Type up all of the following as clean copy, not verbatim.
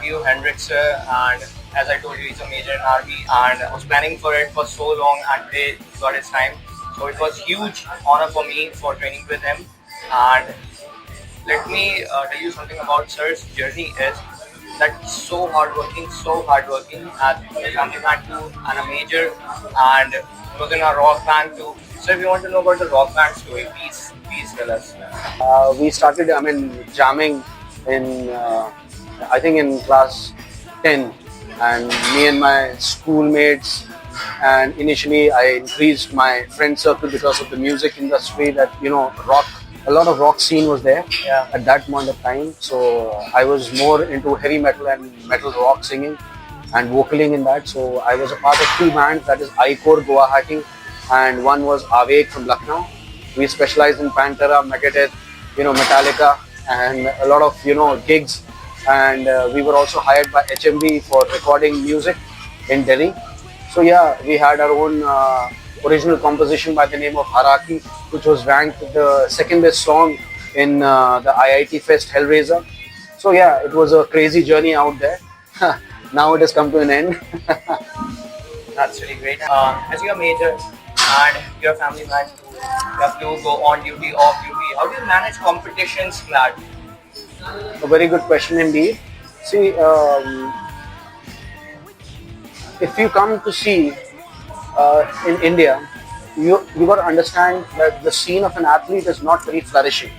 Savio Henrix, and as I told you, he's a major in army, and I was planning for it for so long, and today he got his time. So it was huge honor for me for training with him. And let me tell you something about Sir's journey is that so hardworking, as a family man too, and a major, and was in a rock band too. So if you want to know about the rock band story, please tell us. We started, jamming in, I think in class 10, and me and my schoolmates, and initially I increased my friend circle because of the music industry that, a lot of rock scene was there at that point of time. So I was more into heavy metal and metal rock singing and vocaling in that. So I was a part of two bands, that is I-Core Guwahati, and one was Avek from Lucknow. We specialized in Pantera, Megadeth, Metallica, and a lot of, gigs. And we were also hired by HMV for recording music in Delhi. So yeah, we had our own original composition by the name of Haraki, which was ranked the second best song in the IIT Fest Hellraiser. So yeah, it was a crazy journey out there. Now it has come to an end. That's really great. As you're a major and you're a family man, you have to go on duty, off duty. How do you manage competitions, lad? A very good question indeed. See, if you come to see in India, you got to understand that the scene of an athlete is not very flourishing.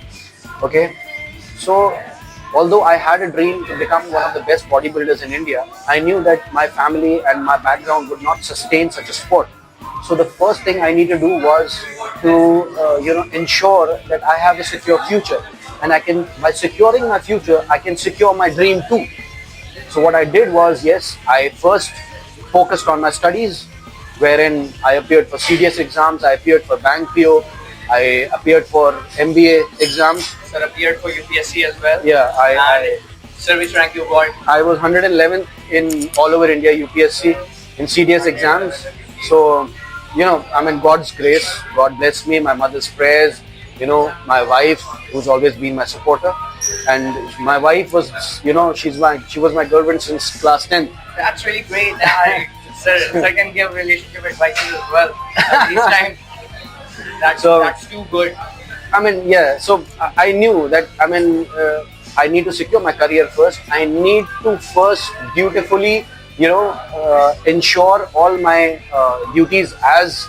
Okay, so although I had a dream to become one of the best bodybuilders in India, I knew that my family and my background would not sustain such a sport. So the first thing I need to do was to ensure that I have a secure future, and by securing my future, I can secure my dream too. So what I did was, yes, I first focused on my studies, wherein I appeared for CDS exams, I appeared for Bank PO, I appeared for MBA exams. Sir appeared for UPSC as well. Yeah, I service rank you got? I was 111th in all over India UPSC in CDS exams. So, God's grace, God bless me, my mother's prayers, my wife, who's always been my supporter, and my wife was, she was my girlfriend since class 10. That's really great. Sir can give relationship advices as well at this time. That's too good. So I knew that, I need to secure my career first. I need to first dutifully, ensure all my duties as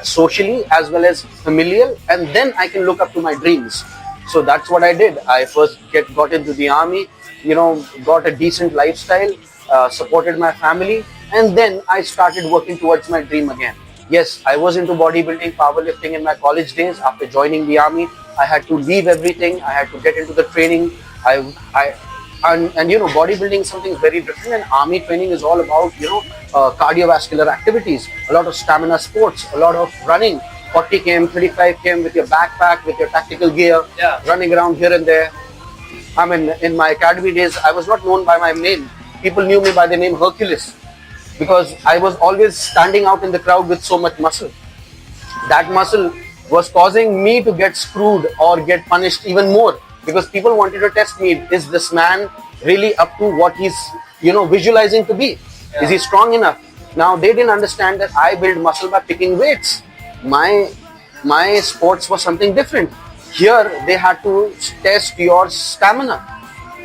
socially as well as familial, and then I can look up to my dreams. So that's what I did. I first got into the army, got a decent lifestyle, supported my family, and then I started working towards my dream again. Yes, I was into bodybuilding, powerlifting in my college days. After joining the army, I had to leave everything. I had to get into the training. Bodybuilding is something very different, and army training is all about, cardiovascular activities, a lot of stamina sports, a lot of running, 40 km, 35 km with your backpack, with your tactical gear, running around here and there. In my academy days, I was not known by my name. People knew me by the name Hercules, because I was always standing out in the crowd with so much muscle. That muscle was causing me to get screwed or get punished even more, because people wanted to test me. Is this man really up to what he's, visualizing to be? Yeah. Is he strong enough? Now, they didn't understand that I build muscle by picking weights. My sports was something different. Here, they had to test your stamina.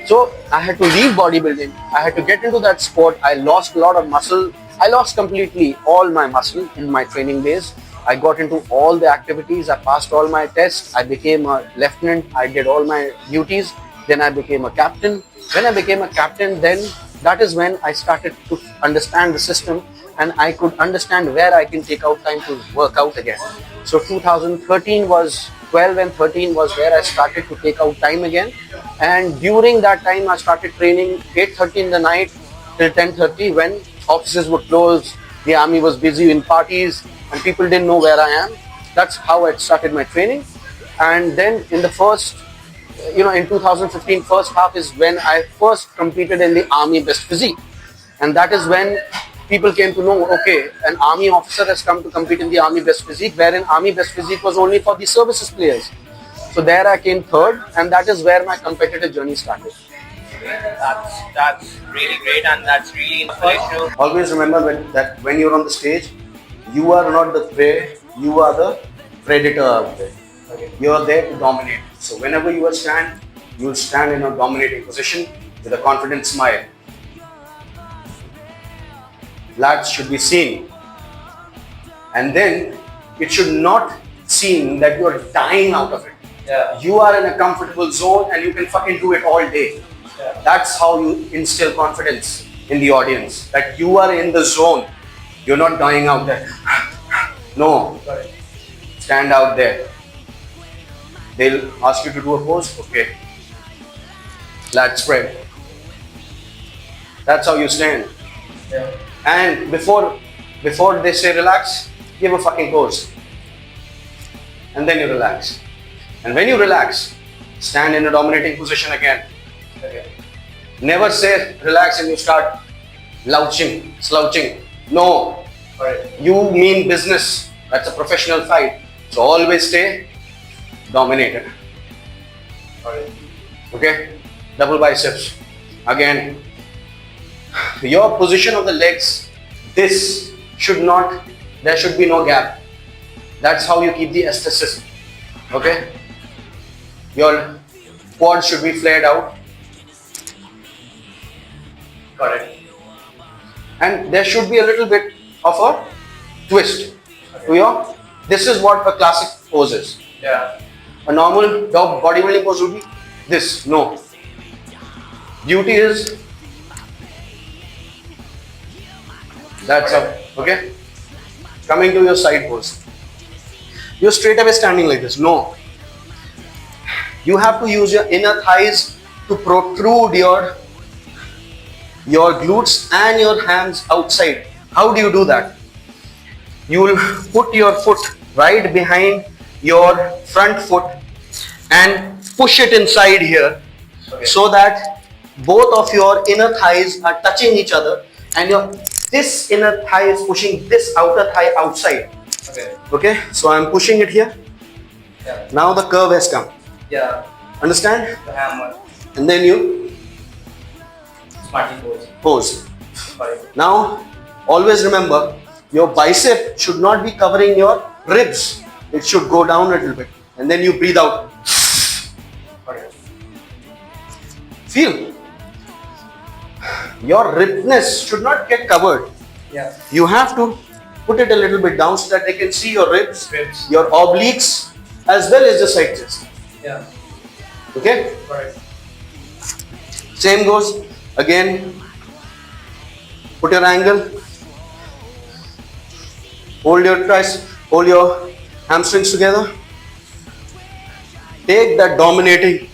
So I had to leave bodybuilding. I had to get into that sport. I lost a lot of muscle. I lost completely all my muscle in my training days. I got into all the activities. I passed all my tests. I became a lieutenant. I did all my duties. Then I became a captain. When I became a captain, then that is when I started to understand the system, and I could understand where I can take out time to work out again. So 12 and 13 was where I started to take out time again. And during that time, I started training 8:30 in the night till 10:30 when offices would close, the army was busy in parties, and people didn't know where I am. That's how I started my training. And then in the first, in 2015, first half is when I first competed in the army best physique. And that is when people came to know, okay, an army officer has come to compete in the army best physique, wherein army best physique was only for the services players. So there I came third, and that is where my competitive journey started. That's really great, and that's really inspirational. Always remember that when you're on the stage, you are not the prey, you are the predator out there. You are there to dominate. So whenever you will stand in a dominating position with a confident smile. Lats should be seen. And then it should not seem that you are dying out of it. Yeah. You are in a comfortable zone and you can fucking do it all day. Yeah. That's how you instill confidence in the audience. That you are in the zone. You're not dying out there. No. Stand out there. They'll ask you to do a pose. Okay. Lat spread. That's how you stand. Yeah. And before they say relax, give a fucking pose. And then you relax. And when you relax, stand in a dominating position again. Okay. Never say relax and you start slouching. No. Alright. You mean business. That's a professional fight. So always stay dominated. Alright. Okay? Double biceps. Again, your position of the legs, there should be no gap. That's how you keep the aestheticism. Okay? Your quads should be flared out. Correct. And there should be a little bit of a twist to your. This is what a classic pose is. Yeah. A normal bodybuilding pose would be this. No. Beauty is that's up. Okay? Coming to your side pose. You're straight away standing like this. No. You have to use your inner thighs to protrude your glutes and your hands outside. How do you do that? You will put your foot right behind your front foot and push it inside here. Okay. So that both of your inner thighs are touching each other and this inner thigh is pushing this outer thigh outside. Okay. Okay, so I'm pushing it here. Yeah. Now the curve has come. Yeah. Understand? The hammer. And then you Smarty pose. pose. Sorry. Now, always remember, your bicep should not be covering your ribs. It should go down a little bit. And then you breathe out. Alright. Feel. Your ribness should not get covered. Yeah. You have to put it a little bit down so that they can see your ribs, Ribs. your obliques, as well as the side chest. Yeah. Okay? Correct. Same goes again. Put your angle. Hold your hamstrings together. Take that dominating.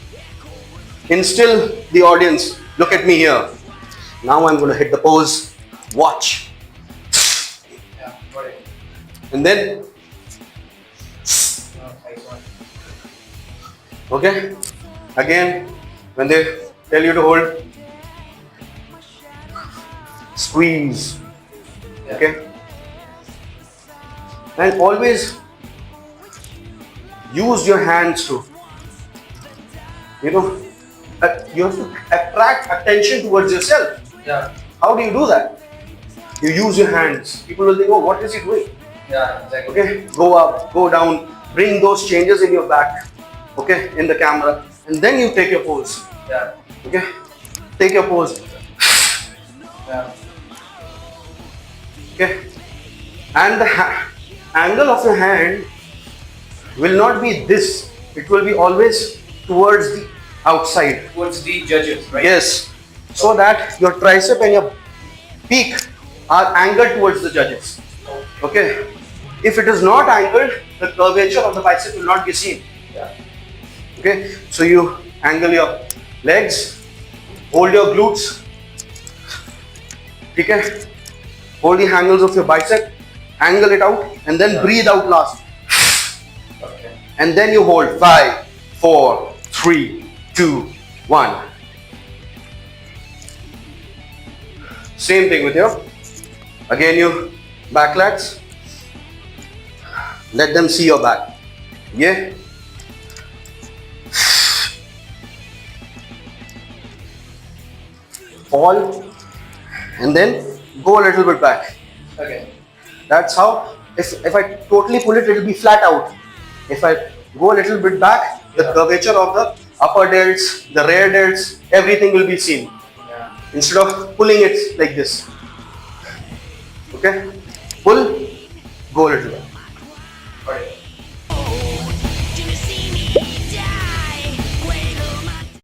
Instill the audience. Look at me here. Now I'm going to hit the pose. Watch. Yeah. Correct. And then, Nice one. okay? Again, when they tell you to hold, squeeze. Yeah. Okay? And always use your hands to, you have to attract attention towards yourself. Yeah. How do you do that? You use your hands. People will think, oh, what is he doing? Yeah. Exactly. Okay? Go up, go down, bring those changes in your back, okay, in the camera, and then you take your pose. Yeah. Okay? Take your pose. Yeah. Okay? And the angle of your hand will not be this. It will be always towards the outside. Towards the judges, right? Yes. So that your tricep and your peak are angled towards the judges. Okay? If it is not angled, the curvature of the bicep will not be seen. Yeah. Okay? So you angle your legs, hold your glutes. Okay? Hold the angles of your bicep, angle it out, and then breathe out last. Okay. And then you hold 5, 4, 3, 2, 1. Same thing with your, again you back lats. Let them see your back. Yeah? fall, and then go a little bit back. Okay. That's how, if I totally pull it, it will be flat out. If I go a little bit back, the curvature of the upper delts, the rear delts, everything will be seen. Yeah. Instead of pulling it like this. Okay? Pull, go a little bit.